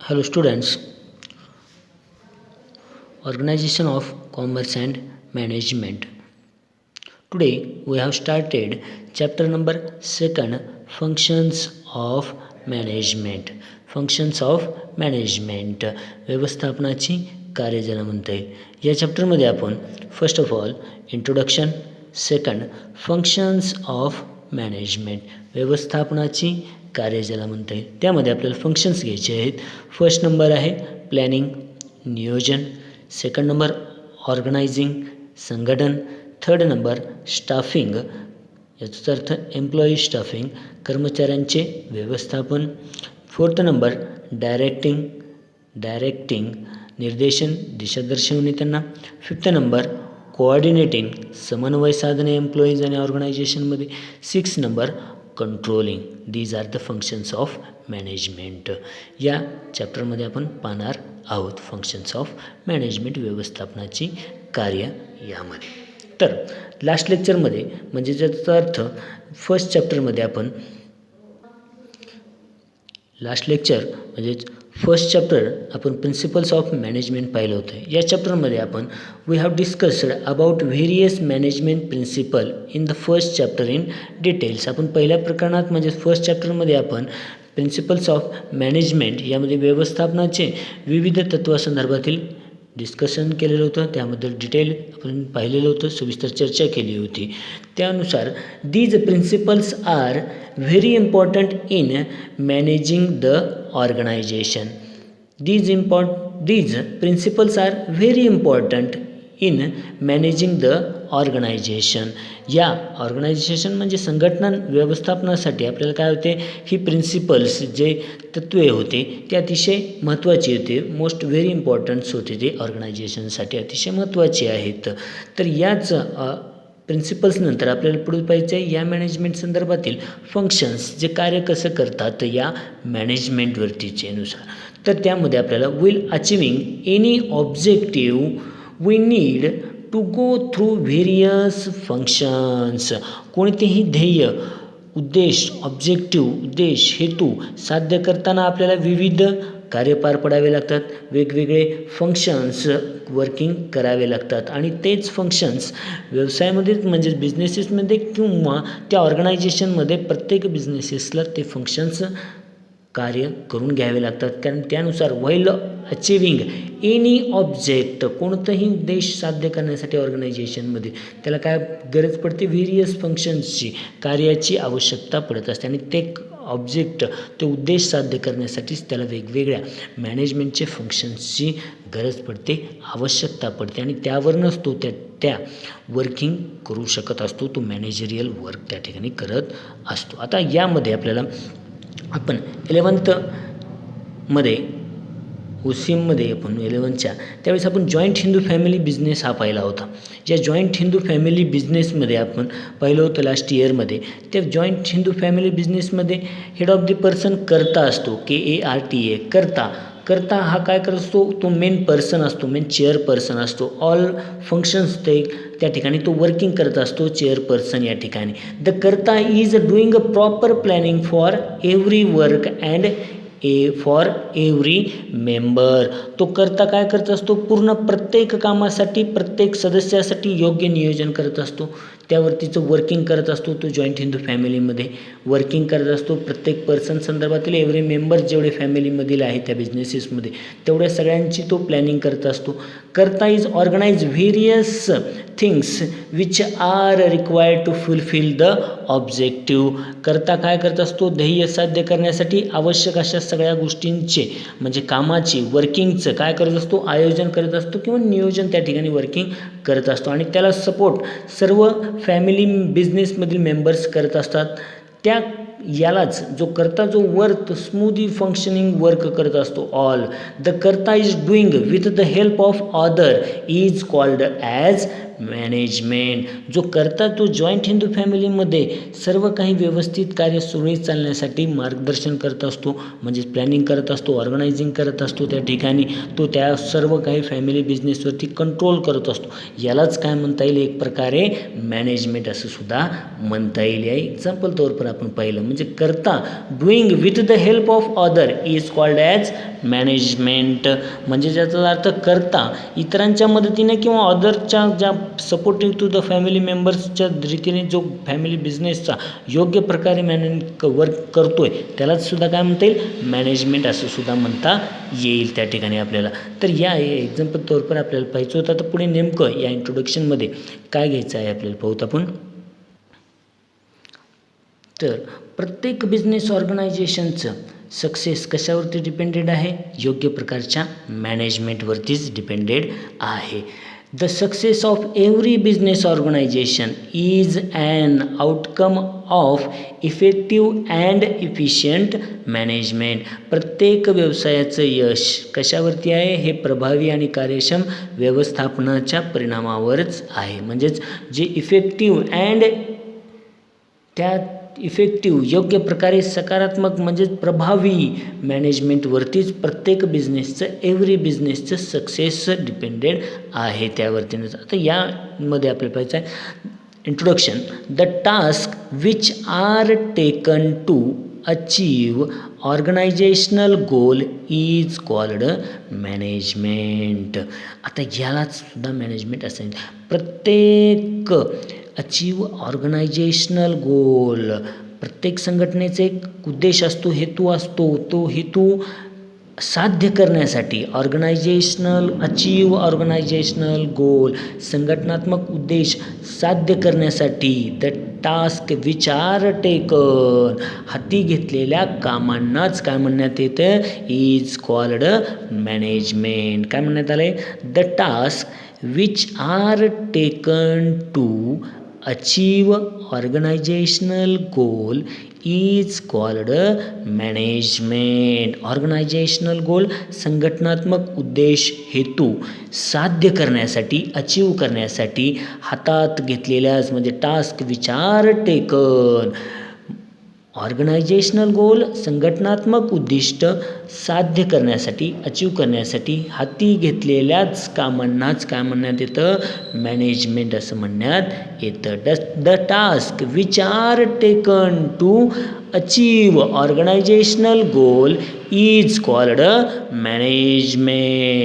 Hello students, Organization of Commerce and Management. Today we have started chapter number 2, Functions of Management. Functions of Management, व्यवस्थापनाची कार्य ज्याला म्हणता येईल. या चॅप्टरमध्ये आपण first of all introduction, second functions of management, व्यवस्थापनाची कार्य ज्याला म्हणता येईल. त्यामध्ये आपल्याला फंक्शन्स घ्यायचे आहेत. फर्स्ट नंबर आहे प्लॅनिंग, नियोजन. सेकंड नंबर ऑर्गनायझिंग, संघटन. थर्ड नंबर स्टाफिंग, याचा अर्थ एम्प्लॉई स्टाफिंग, कर्मचाऱ्यांचे व्यवस्थापन. फोर्थ नंबर डायरेक्टिंग, निर्देशन, दिशा दर्शवणे त्यांना. फिफ्थ नंबर कोऑर्डिनेटिंग, समन्वय साधने एम्प्लॉईज आणि ऑर्गनायझेशनमध्ये. Six number controlling. These are the functions of management. या चॅप्टरमध्ये आपण पाहणार आहोत फंक्शन्स ऑफ मॅनेजमेंट, व्यवस्थापनाची कार्य यामध्ये. तर लास्ट लेक्चरमध्ये म्हणजे ज्याचा अर्थ फर्स्ट चॅप्टरमध्ये आपण फर्स्ट चॅप्टर आपण प्रिन्सिपल्स ऑफ मॅनेजमेंट पाहिलं होतं. या चॅप्टरमध्ये आपण we have discussed about various management principle in the first chapter in details. आपण पहिल्या प्रकरणात म्हणजे फर्स्ट चॅप्टरमध्ये आपण प्रिन्सिपल्स ऑफ मॅनेजमेंट यामध्ये व्यवस्थापनाचे विविध तत्वासंदर्भातील डिस्कशन केलेलं होतं. त्याबद्दल डिटेल आपण पाहिलेलं होतं, सविस्तर चर्चा केली होती. त्यानुसार these principles are very important in managing the organisation. These principles are very important in managing the organization. या ऑर्गनायझेशन म्हणजे संघटना व्यवस्थापनासाठी आपल्याला काय होते, ही प्रिन्सिपल्स जे तत्त्वे होते ते अतिशय महत्त्वाची होते. मोस्ट व्हेरी इम्पॉर्टंट्स होते, ते ऑर्गनायझेशनसाठी अतिशय महत्त्वाचे आहेत. तर याच प्रिन्सिपल्स नंतर आपल्याला पुढे पाहिजे आहे या मॅनेजमेंट संदर्भातील फंक्शन्स, जे कार्य कसं करतात या मॅनेजमेंटवरतीचे नुसार. तर त्यामध्ये आपल्याला will achieving any objective we need to go through various functions. कोणतेही ध्येय, उद्देश, ऑब्जेक्टिव्ह, उद्देश, हेतू साध्य करताना आपल्याला विविध कार्य पार पडावे लागतात, वेगवेगळे फंक्शन्स वर्किंग करावे लागतात. आणि तेच फंक्शन्स व्यवसायामध्येच म्हणजे बिझनेसेसमध्ये किंवा त्या ऑर्गनायझेशनमध्ये प्रत्येक बिझनेसेसला ते फंक्शन्स कार्य करून घ्यावे लागतात. कारण त्यानुसार व्हाईल अचिविंग एनी ऑब्जेक्ट, कोणतंही उद्देश साध्य करण्यासाठी ऑर्गनायझेशनमध्ये त्याला काय गरज पडते, व्हेरियस फंक्शन्सची, कार्याची आवश्यकता पडत असते. आणि ते ऑब्जेक्ट, ते उद्देश साध्य करण्यासाठीच त्याला वेगवेगळ्या मॅनेजमेंटचे फंक्शन्सची गरज पडते, आवश्यकता पडते. आणि त्यावरूनच तो त्या वर्किंग करू शकत असतो, तो मॅनेजरियल वर्क त्या ठिकाणी करत असतो. आता यामध्ये आपल्याला आपण 11th OCMमध्ये आपण 11च्या त्यावेळेस आपण जॉईंट हिंदू फॅमिली बिझनेस हा पाहिला होता. ज्या जॉईंट हिंदू फॅमिली बिझनेसमध्ये आपण पाहिलं होतं लास्ट इयरमध्ये. त्या जॉईंट हिंदू फॅमिली बिझनेसमध्ये हेड ऑफ द पर्सन कर्ता असतो, KARTA. कर्ता हा काय करत असतो, तो मेन पर्सन असतो, मेन चेअरपर्सन असतो. ऑल फंक्शन्स त्या ठिकाणी तो वर्किंग करत असतो, चेअरपर्सन या ठिकाणी. द कर्ता is doing a proper planning for every work and for every member. तो कर्ता काय करत असतो, पूर्ण प्रत्येक कामासाठी, प्रत्येक सदस्यासाठी योग्य नियोजन करत असतो, त्यावरतीचं वर्किंग करत असतो. तो जॉईंट हिंदू फॅमिलीमध्ये वर्किंग करत असतो. प्रत्येक पर्सन संदर्भातील एव्हरी मेंबर जेवढे फॅमिलीमधील आहेत त्या बिझनेसेसमध्ये तेवढ्या सगळ्यांची तो प्लॅनिंग करत असतो. कर्ता is organise various things which are required to fulfil the objective. कर्ता काय करत असतो, ध्येय साध्य करण्यासाठी आवश्यक अशा सगळ्या गोष्टींचे म्हणजे कामाची, वर्किंगचं काय करत असतो, आयोजन करत असतो किंवा नियोजन त्या ठिकाणी वर्किंग करत असतो. आणि त्याला सपोर्ट सर्व फॅमिली बिझनेसमधील मेंबर्स करत असतात. त्या यालाच जो कर्ता जो वर्क स्मूथली फंक्शनिंग वर्क करत असतो. ऑल द कर्ता is doing with the help of other is called as management. जो करता तो जॉईंट हिंदू फॅमिलीमध्ये सर्व काही व्यवस्थित कार्य सुरळीत चालण्यासाठी मार्गदर्शन करत असतो, म्हणजेच प्लॅनिंग करत असतो, ऑर्गनायझिंग करत असतो. त्या ठिकाणी तो त्या सर्व काही फॅमिली बिझनेसवरती कंट्रोल करत असतो. यालाच काय म्हणता येईल, एक प्रकारे मॅनेजमेंट असं सुद्धा म्हणता येईल. या एक्झाम्पल तौर आपण पाहिलं म्हणजे करता doing with the help of other is called as management. म्हणजे ज्याचा अर्थ करता इतरांच्या मदतीने किंवा अदरच्या ज्या सपोर्टिव्ह टू द फॅमिली मेंबर्सच्या रीतीने जो फॅमिली बिझनेसचा योग्य प्रकारे वर्क करतोय त्यालाच सुद्धा काय म्हणता येईल, मॅनेजमेंट असं सुद्धा म्हणता येईल त्या ठिकाणी आपल्याला. तर या एक्झाम्पल तौर आपल्याला पाहायचं होतं. तर पुढे नेमकं या इंट्रोडक्शनमध्ये काय घ्यायचं आहे आपल्याला पाहूत आपण. तर प्रत्येक बिझनेस ऑर्गनायझेशनचं सक्सेस कशावरती डिपेंडेड आहे, योग्य प्रकारच्या मॅनेजमेंटवरतीच डिपेंडेड आहे. The success of every business organisation is an outcome of effective and efficient management. प्रत्येक व्यवसायाचं यश कशावरती आहे, हे प्रभावी आणि कार्यक्षम व्यवस्थापनाच्या परिणामावरच आहे. म्हणजेच जे इफेक्टिव्ह अँड त्या इफेक्टिव्ह योग्य प्रकारे सकारात्मक म्हणजेच प्रभावी मॅनेजमेंटवरतीच प्रत्येक बिझनेसचं एव्हरी बिझनेसचं सक्सेस डिपेंडेड आहे त्यावरतीनंच. आता यामध्ये आपल्याला पाहायचं आहे introduction. The task which are taken to achieve organisational goal is called management. आता यालाच सुद्धा मॅनेजमेंट असेल. प्रत्येक अचीव ऑर्गनायझेशनल गोल, प्रत्येक संघटनेचा एक उद्देश असतो, हेतू असतो. तो हेतू साध्य करण्यासाठी अचीव ऑर्गनायझेशनल गोल, संघटनात्मक उद्देश साध्य करण्यासाठी the task which are taken, हाती घेतलेल्या कामांनाच काय म्हणण्यात येतं, इज कॉल्ड मॅनेजमेंट. काय म्हणण्यात आलं आहे, the task which are taken to achieve organisational goal is called management. Organisational goal, संघटनात्मक उद्देश हेतू साध्य करण्यासाठी, अचीव करण्यासाठी हातात घेतलेल्याच म्हणजे task which are taken. Organisational goal, संघटनात्मक उद्दिष्ट साध्य करण्यासाठी, अचीव करण्यासाठी हाती घेतलेल्याच कामांनाच काय म्हणण्यात येतं, मॅनेजमेंट असं म्हणण्यात येतं. The task which are taken to achieve organisational goal is called management.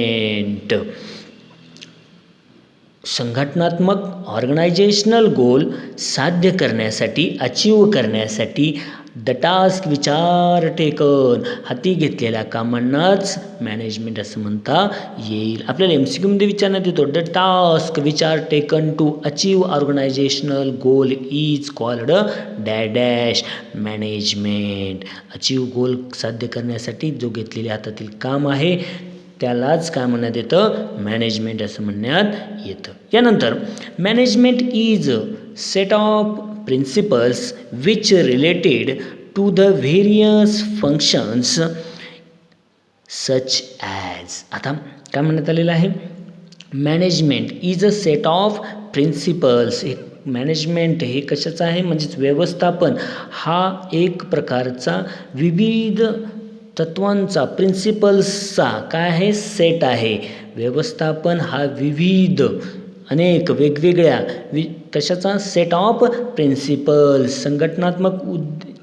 संघटनात्मक ऑर्गनायझेशनल गोल साध्य करण्यासाठी, अचीव करण्यासाठी the task which are taken, हाती घेतलेल्या कामांनाच मॅनेजमेंट असं म्हणता येईल. आपल्याला MCQ मध्ये विचारण्यात येतो, the task which are taken to achieve organisational goal is called dash management. Achieve goal साध्य करण्यासाठी जो घेतलेले हातातील काम आहे त्यालाच काय म्हणण्यात येतं, मॅनेजमेंट असं म्हणण्यात येतं. यानंतर management is set of principles which related to the various functions such as. आता काय म्हणण्यात आलेलं आहे, management is a set of principles. Management हे कशाचं आहे, म्हणजेच व्यवस्थापन हा एक प्रकारचा विविध तत्वांचा, प्रिन्सिपल्सचा काय आहे, सेट आहे. व्यवस्थापन हा विविध अनेक वेगवेगळ्या कशाचा, सेट ऑफ प्रिन्सिपल्स. संघटनात्मक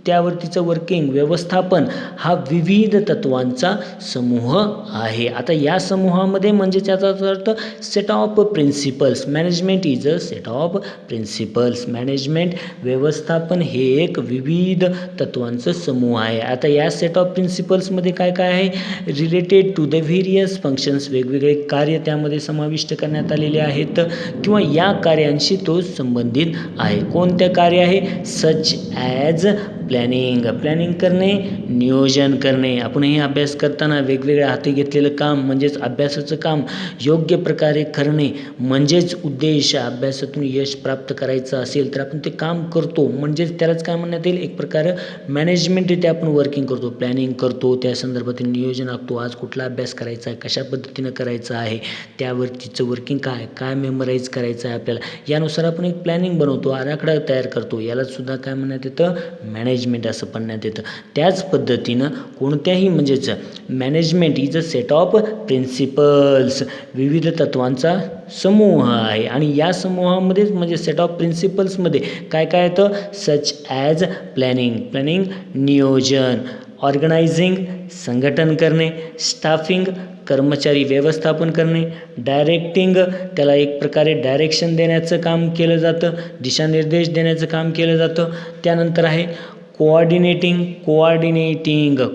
त्यावरतीचं वर्किंग व्यवस्थापन हा विविध तत्वांचा समूह आहे. आता या समूहामध्ये म्हणजे त्याचा अर्थ set of principles. Management is a set of principles. Management व्यवस्थापन हे एक विविध तत्वांचं समूह आहे. आता या सेट ऑफ प्रिन्सिपल्समध्ये काय काय आहे, related to the various functions, वेगवेगळे कार्य त्यामध्ये समाविष्ट करण्यात आलेले आहेत किंवा या कार्यांशी तो संबंधित आहे. कोणते कार्य आहे, सच ॲज प्लॅनिंग करणे, नियोजन करणे. आपणही अभ्यास करताना वेगवेगळ्या हाती घेतलेलं काम म्हणजेच अभ्यासाचं काम योग्य प्रकारे करणे म्हणजेच उद्देश. अभ्यासातून यश प्राप्त करायचं असेल तर आपण ते काम करतो म्हणजेच त्यालाच काय म्हणण्यात येईल, एक प्रकारे मॅनेजमेंटरित्या आपण वर्किंग करतो, प्लॅनिंग करतो, त्या संदर्भातील नियोजन आखतो. आज कुठला अभ्यास करायचा आहे, कशा पद्धतीनं करायचं आहे, त्यावरतीचं वर्किंग काय मेमराईज करायचं आहे आपल्याला, यानुसार आपण एक प्लॅनिंग बनवतो, आराखडा तयार करतो. यालासुद्धा काय म्हणण्यात येतं, मॅनेजमेंट असं म्हणण्यात येतं. त्याच पद्धतीनं कोणत्याही म्हणजेच management is a set of principles, विविध तत्वांचा समूह आहे आणि या समूहामध्येच म्हणजे सेट ऑफ प्रिन्सिपल्समध्ये काय काय येतं, सच ॲज प्लॅनिंग नियोजन, ऑर्गनायझिंग संघटन करणे, स्टाफिंग कर्मचारी व्यवस्थापन करणे, डायरेक्टिंग त्याला एक प्रकारे डायरेक्शन देण्याचं काम केलं जातं, दिशानिर्देश देण्याचं काम केलं जातं. त्यानंतर आहे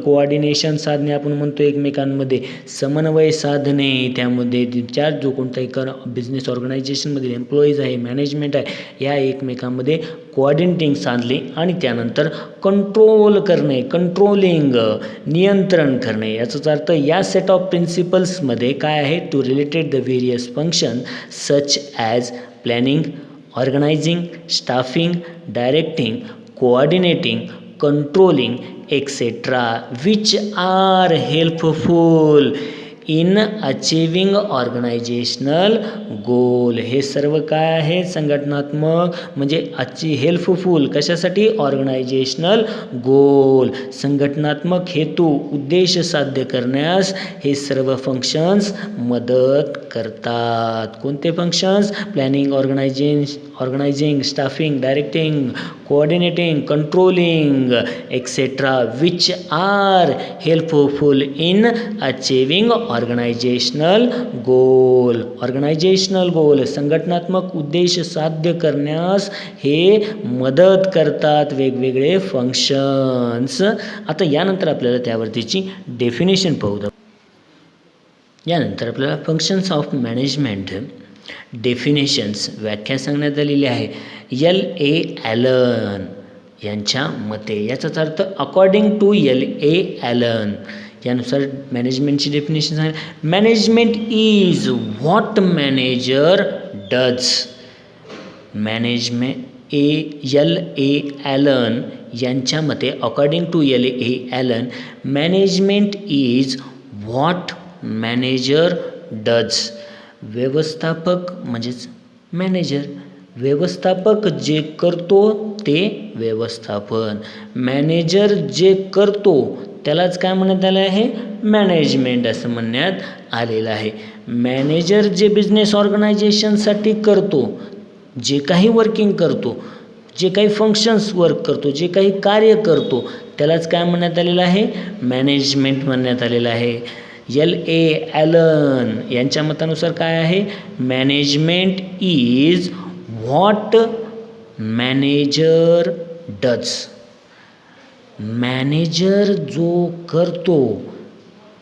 कोऑर्डिनेशन साधणे, आपण म्हणतो एकमेकांमध्ये समन्वय साधणे. त्यामध्ये त्या जो कोणताही बिझनेस ऑर्गनायझेशनमधील एम्प्लॉईज आहे, मॅनेजमेंट आहे, या एकमेकांमध्ये कोऑर्डिनेटिंग साधले. आणि त्यानंतर कंट्रोलिंग नियंत्रण करणे. याचाच अर्थ या सेट ऑफ प्रिन्सिपल्समध्ये काय आहे, to related the various function such as planning, organising, staffing, directing, coordinating, controlling, etc., which are helpful in achieving organizational goal. हे सर्व काय आहे, संघटनात्मक म्हणजे हेल्पफुल कशासाठी, ऑर्गनायझेशनल गोल, संघटनात्मक हेतू उद्देश साध्य करण्यास हे सर्व फंक्शन्स मदत करतात. कोणते functions, planning, organising, staffing, directing, coordinating, controlling etcetera, which are helpful in achieving organisational goal संघटनात्मक उद्देश साध्य करण्यास हे मदत करतात वेगवेगळे फंक्शन्स. आता यानंतर आपल्याला त्यावरतीची डेफिनेशन पाहू. यानंतर आपल्याला फंक्शन्स ऑफ मॅनेजमेंट डेफिनेशन्स व्याख्या सांगण्यात आलेली आहे. L.A. ॲलन यांच्या मते. याचाच अर्थ अकॉर्डिंग टू L.A. ॲलन यानुसार मॅनेजमेंटची डेफिनेशन आहे. Management is what manager does. L.A. Allen यांच्या मते, according to L.A. Allen, management is what manager does. व्यवस्थापक म्हणजेच मॅनेजर, व्यवस्थापक जे करतो ते व्यवस्थापन, मॅनेजर जे करतो त्यालाच काय म्हणण्यात आलं आहे, मॅनेजमेंट असं म्हणण्यात आलेलं आहे. मॅनेजर जे बिझनेस ऑर्गनायझेशनसाठी करतो, जे काही वर्किंग करतो, जे काही फंक्शन्स वर्क करतो, जे काही कार्य करतो त्यालाच काय म्हणण्यात आलेलं आहे, मॅनेजमेंट म्हणण्यात आलेलं आहे. L.A. ॲलन यांच्या मतानुसार काय आहे, management is what manager does. Manager जो करतो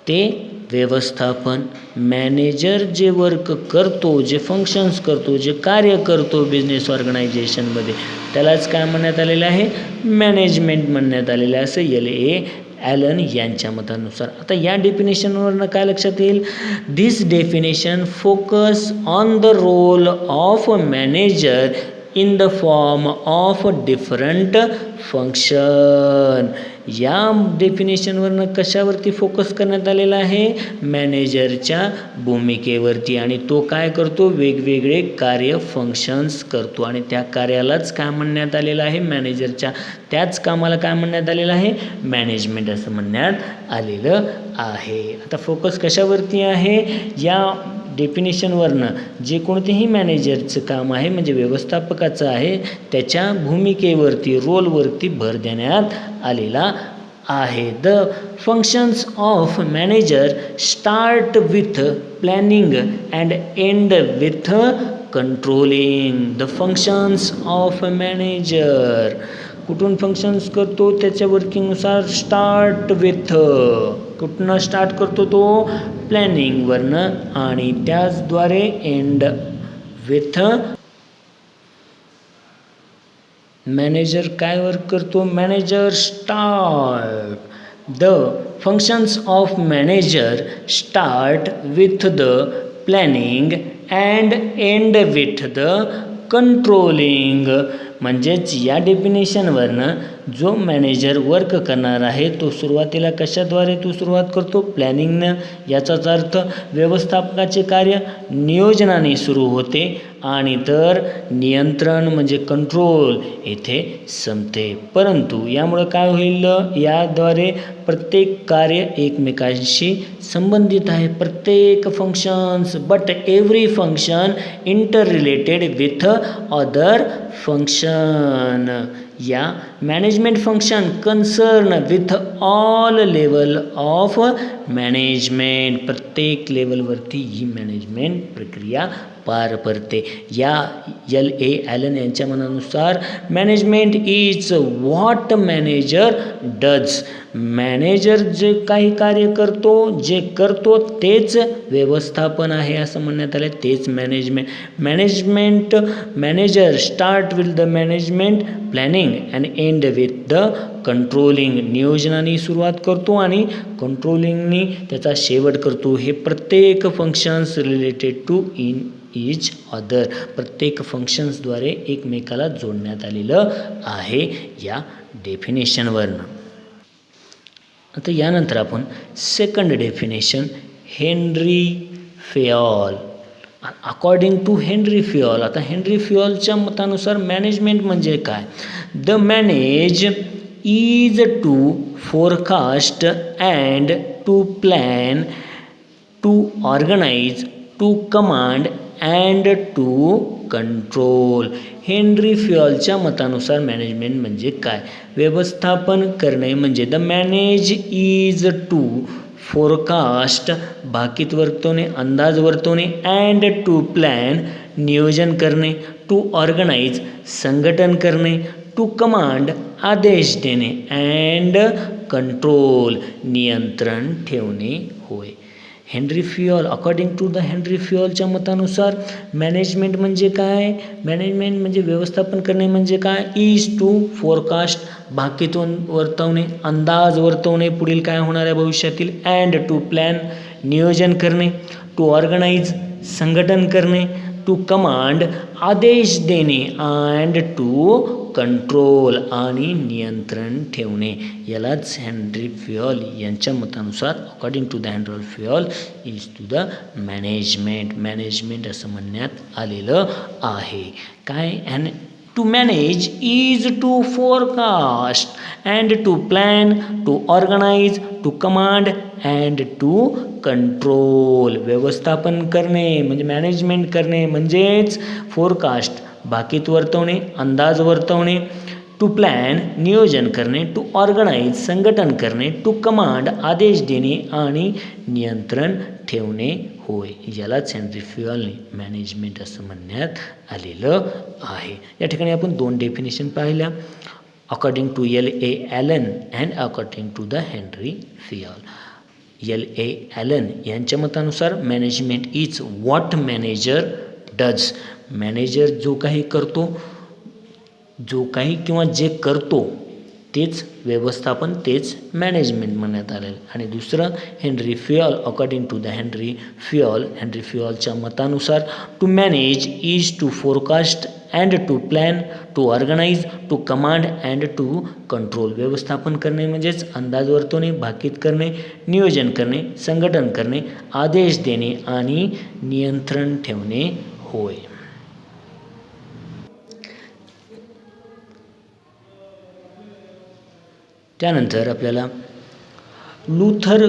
ते व्यवस्थापन, मॅनेजर जे वर्क करतो, जे फंक्शन्स करतो, जे कार्य करतो बिझनेस ऑर्गनायझेशनमध्ये त्यालाच काय म्हणण्यात आलेलं आहे, मॅनेजमेंट म्हणण्यात आलेलं आहे, असं L.A. ॲलन यांच्या मतानुसार. आता या डेफिनेशनवरनं काय लक्षात येईल, this definition focus on the role of manager in the form of different function. या डेफिनेशनवरनं कशावरती फोकस करण्यात आलेला आहे, मॅनेजरच्या भूमिकेवरती, आणि तो काय करतो, वेगवेगळे कार्य फंक्शन्स करतो आणि त्या कार्यालाच काय म्हणण्यात आलेलं आहे, मॅनेजरच्या त्याच कामाला काय म्हणण्यात आलेलं आहे, मॅनेजमेंट असं म्हणण्यात आलेलं आहे. आता फोकस कशावरती आहे, या डेफिनेशनवरनं जे कोणतेही मॅनेजरचं काम आहे म्हणजे व्यवस्थापकाचं आहे त्याच्या भूमिकेवरती, रोलवरती भर देण्यात आलेला आहे. The functions of manager start with planning and end with controlling. The functions of manager कुठून फंक्शन्स करतो, त्याच्या वर्किंगनुसार स्टार्ट विथ, कुठनं स्टार्ट करतो तो, प्लॅनिंगवरनं, आणि त्याचद्वारे एंड विथ मॅनेजर काय वर्क करतो? Manager start the functions of manager start with the planning and end with the controlling. म्हणजेच या डेफिनेशनवरनं जो मॅनेजर वर्क करणार आहे तो सुरुवातीला कशाद्वारे तो सुरुवात करतो? प्लॅनिंगनं. याचाच अर्थ व्यवस्थापकाचे कार्य नियोजनाने सुरू होते आणि तर नियंत्रण म्हणजे कंट्रोल इथे संपते. परंतु यामुळं काय होईल? याद्वारे प्रत्येक कार्य एकमेकांशी संबंधित आहे. प्रत्येक functions but every function interrelated with other function. या management function concern with all level of management. प्रत्येक लेवलवरती ही मॅनेजमेंट प्रक्रिया पार पडते. या LA ॲलन यांच्या मनानुसार management is what manager does. Manager जे काही कार्य करतो, जे करतो तेच व्यवस्थापन आहे असं म्हणण्यात आलं. तेच management. Manager start with the management planning and end with the controlling. नियोजनाने सुरुवात करतो आणि कंट्रोलिंगनी त्याचा शेवट करतो. हे प्रत्येक functions related to each other. प्रत्येक फंक्शन्सद्वारे एकमेकाला जोडण्यात आलेलं आहे या डेफिनेशनवरनं. आता यानंतर आपण second definition Henri Fayol. According to Henri Fayol. आता हेनरी फेयॉलच्या मतानुसार मॅनेजमेंट म्हणजे काय? The manage is to forecast and to plan, to organise, to command and to control. हेनरी फेयॉलच्या मतानुसार मॅनेजमेंट म्हणजे काय? व्यवस्थापन करणे म्हणजे the manage is to forecast भाकीत वर्तवणे, अंदाज वर्तवणे, अँड टू प्लॅन नियोजन करणे, टू ऑर्गनाइज संघटन करणे, टू कमांड आदेश देणे, अँड कंट्रोल नियंत्रण ठेवणे होय. Henri Fayol. According to the Henri फेयॉलच्या मतानुसार मॅनेजमेंट म्हणजे काय? मॅनेजमेंट म्हणजे व्यवस्थापन करणे म्हणजे काय? इज टू फोरकास्ट भाकीत वर्तवणे, अंदाज वर्तवणे पुढील काय होणार आहे भविष्यातील, अँड टू प्लॅन नियोजन करणे, टू ऑर्गनाइज संघटन करणे, टू कमांड आदेश देणे, अँड टू कंट्रोल आणि नियंत्रण ठेवणे. यालाच हेनरी फेयॉल यांच्या मतानुसार according to the Henri Fayol is to the management असं म्हणण्यात आलेलं आहे. काय? And to manage is to forecast and to plan, to organise, to command and to control. व्यवस्थापन करणे म्हणजे मॅनेजमेंट करणे म्हणजेच फोरकास्ट भाकीत वर्तवणे, अंदाज वर्तवणे, टू प्लॅन नियोजन करणे, टू ऑर्गनाइज संघटन करणे, टू कमांड आदेश देणे आणि नियंत्रण ठेवणे होय. यालाच हेनरी फेयॉलने मॅनेजमेंट असं म्हणण्यात आलेलं आहे. या ठिकाणी आपण दोन डेफिनेशन पाहिल्या, according to LA Allen and according to the Henri Fayol. LA Allen यांच्या मतानुसार management is what manager does. Manager जो काही करतो, जो काही किंवा जे करतो तेच व्यवस्थापन, तेच मॅनेजमेंट म्हणण्यात आलेलं. आणि दुसरं Henri Fayol. According to the Henri फेयॉलच्या मतानुसार to manage is to forecast and to plan, to organise, to command and to control. व्यवस्थापन करणे म्हणजेच अंदाज वर्तवणे, भाकीत करणे, नियोजन करणे, संघटन करणे, आदेश देणे आणि नियंत्रण ठेवणे होय. त्यानंतर आपल्याला Luther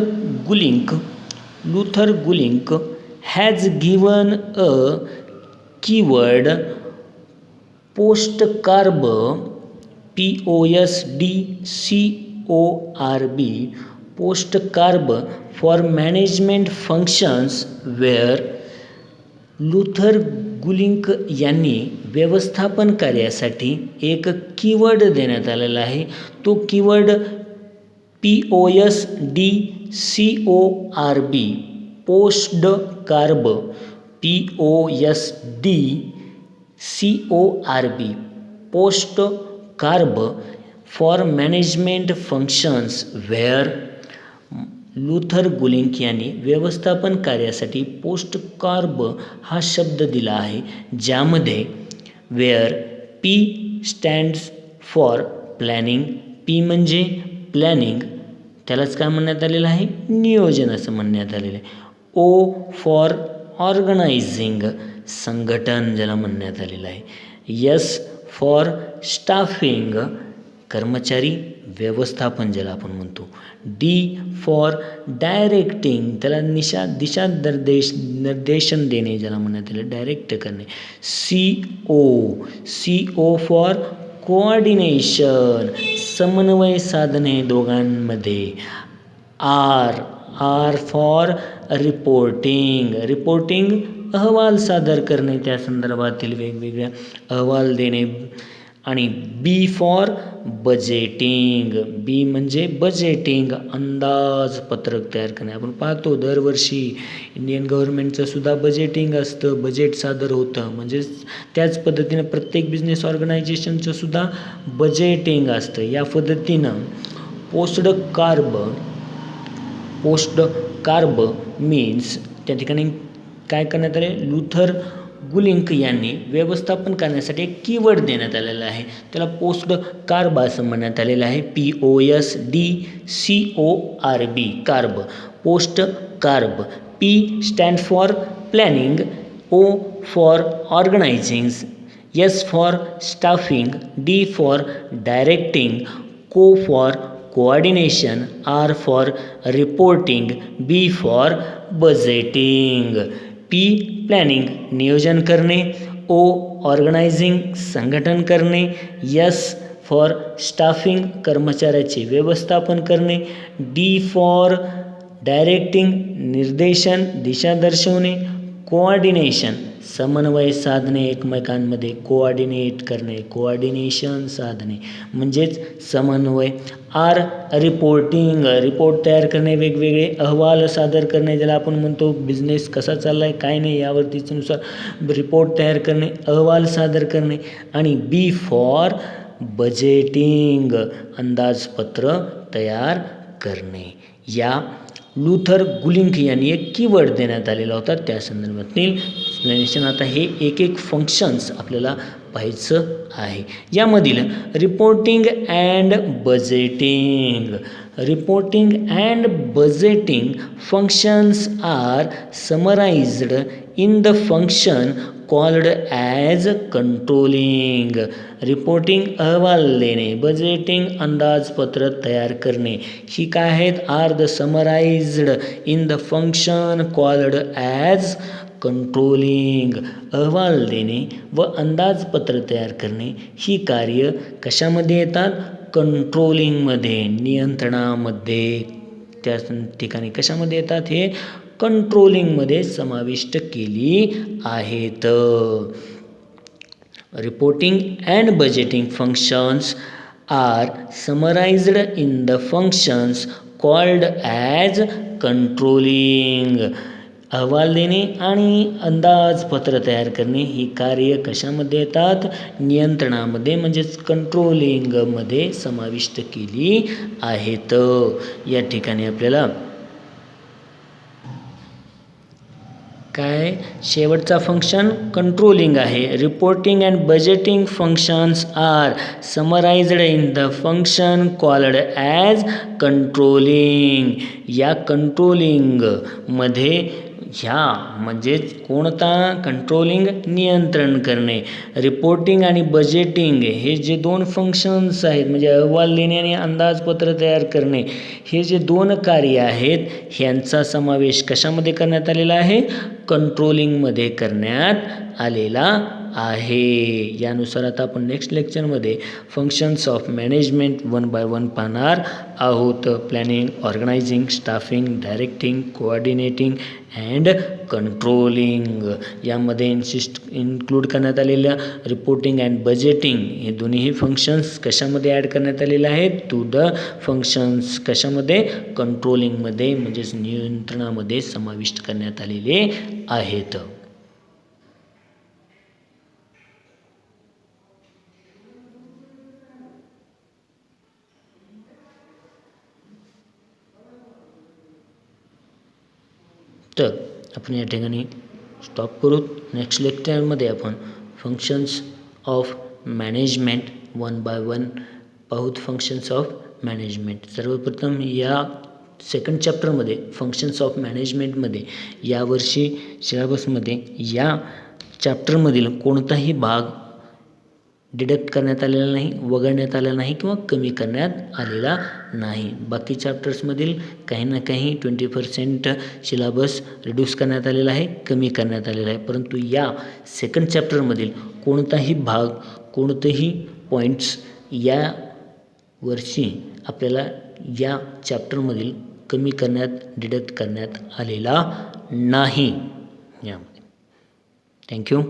Gulick has given a keyword postcarb postcarb for management functions where Luther Gulick यांनी व्यवस्थापन कार्यासाठी एक कीवर्ड देण्यात आलेला आहे. तो keyword POSDCORB postcarb POSDCORB postcarb corb for management functions where Luther Gulick यांनी व्यवस्थापन कार्यासाठी पोस्ट कार्ब हा शब्द दिला आहे, ज्यामध्ये where P stands for planning, P म्हणजे प्लॅनिंग, त्यालाच काय म्हणण्यात आलेलं आहे, नियोजन असं म्हणण्यात आलेलं आहे. ओ फॉर ऑर्गनायझिंग, संघटन ज्याला म्हणण्यात आलेलं आहे. एस फॉर स्टाफिंग, कर्मचारी व्यवस्थापन ज्याला आपण म्हणतो. डी फॉर डायरेक्टिंग, त्याला दिशा निर्देशन देणे ज्याला म्हणण्यात आले, डायरेक्ट करणे. सी ओ फॉर कोऑर्डिनेशन, समन्वय साधणे दोघांमध्ये. आर फॉर रिपोर्टिंग अहवाल सादर करणे, त्या संदर्भातील वेगवेगळ्या अहवाल देणे. आणि बी फॉर बजेटिंग, बी म्हणजे बजेटिंग, अंदाजपत्रक तयार करणे. आपण पाहतो दरवर्षी इंडियन गव्हर्नमेंटचं सुद्धा बजेटिंग असतं, बजेट सादर होतं. म्हणजेच त्याच पद्धतीनं प्रत्येक बिझनेस ऑर्गनायझेशनचं सुद्धा बजेटिंग असतं. या पद्धतीनं पोस्ट कार्ब मीन्स त्या ठिकाणी काय करण्यात आले, लुथर गुलिंक यांनी व्यवस्थापन करण्यासाठी एक कीवर्ड देण्यात आलेला आहे, त्याला पोस्ट कार्ब असं म्हणण्यात आलेलं आहे. POSTCORB, carb, post carb. P stand for planning, O for organising, S for staffing, D for directing, Co for coordination, R for reporting, B for budgeting. P planning नियोजन करणे, O ऑर्गनायझिंग संघटन करणे, S for staffing कर्मचाऱ्याचे व्यवस्थापन करणे, D for directing निर्देशन दिशा दर्शवणे, coordination समन्वय साधणे एकमेकांमध्ये, कोऑर्डिनेट करणे कोऑर्डिनेशन साधणे म्हणजेच समन्वय. आर रिपोर्टिंग रिपोर्ट तयार करणे, वेगवेगळे अहवाल सादर करणे ज्याला आपण म्हणतो, बिझनेस कसा चालला आहे काय नाही यावरतीनुसार रिपोर्ट तयार करणे, अहवाल सादर करणे. आणि बी फॉर बजेटिंग अंदाजपत्र तयार करणे. या लुथर गुलिंक यांनी एक कीवर्ड देण्यात आलेला होता, त्या संदर्भातील एक्सप्लेनेशन. आता हे एक एक फंक्शन्स आपल्याला पाहायचं आहे. यामधील reporting and budgeting functions are summarised in the function called as controlling. Reporting अहवाल देणे, बजेटिंग अंदाजपत्र तयार करणे, ही काय आहेत, are the summarised in the function called as controlling. अहवाल देणे व अंदाजपत्र तयार करणे ही कार्य कशामध्ये येतात, कंट्रोलिंगमध्ये, नियंत्रणामध्ये. त्या ठिकाणी कशामध्ये येतात, हे कंट्रोलिंगमध्ये समाविष्ट केली आहेत. Reporting and budgeting functions are summarised in the functions called as controlling. अहवाल देणे आणि अंदाजपत्र तयार करणे ही कार्य कशामध्ये येतात, नियंत्रणामध्ये म्हणजेच कंट्रोलिंगमध्ये समाविष्ट केली आहेत. या ठिकाणी आपल्याला काय शेवटचा फंक्शन कंट्रोलिंग आहे. Reporting and budgeting functions are summarised in the function called as controlling. या कंट्रोलिंगमध्ये ह्या म्हणजेच कोणता, कंट्रोलिंग नियंत्रण करणे, रिपोर्टिंग आणि बजेटिंग हे जे दोन फंक्शन्स आहेत म्हणजे अहवाल देणे आणि अंदाजपत्र तयार करणे, हे जे दोन कार्य आहेत ह्यांचा समावेश कशामध्ये करण्यात आलेला आहे, कंट्रोलिंगमध्ये करण्यात आलेला आहे. यानुसार आता आपण नेक्स्ट लेक्चरमध्ये फंक्शन्स ऑफ मॅनेजमेंट 1 by 1 पाहणार आहोत. Planning, organising, staffing, directing, coordinating and controlling. यामध्ये इन्क्लूड करण्यात आलेल्या रिपोर्टिंग अँड बजेटिंग हे दोन्हीही फंक्शन्स कशामध्ये ॲड करण्यात आलेले आहेत, टू द फंक्शन्स कशामध्ये, कंट्रोलिंगमध्ये म्हणजेच नियंत्रणामध्ये समाविष्ट करण्यात आलेले आहेत. तर आपण या ठिकाणी स्टॉप करू. नेक्स्ट लेक्चरमध्ये आपण फंक्शन्स ऑफ मॅनेजमेंट 1 बाय 1 पाहूत. फंक्शन्स ऑफ मॅनेजमेंट सर्वप्रथम या सेकंड चॅप्टरमध्ये फंक्शन्स ऑफ मॅनेजमेंटमध्ये यावर्षी सिलेबसमध्ये या चॅप्टरमधील कोणताही भाग डिडक्ट करण्यात आलेला नाही, वगळण्यात आलेला नाही किंवा कमी करण्यात आलेला नाही. बाकी चॅप्टर्समधील काही ना काही 20% सिलेबस रिड्यूस करण्यात आलेला आहे, कमी करण्यात आलेला आहे. परंतु या सेकंड चॅप्टरमधील कोणताही भाग, कोणतेही पॉईंट्स या वर्षी आपल्याला या चॅप्टरमधील कमी करण्यात, डिडक्ट करण्यात आलेला नाही यामध्ये. थँक्यू.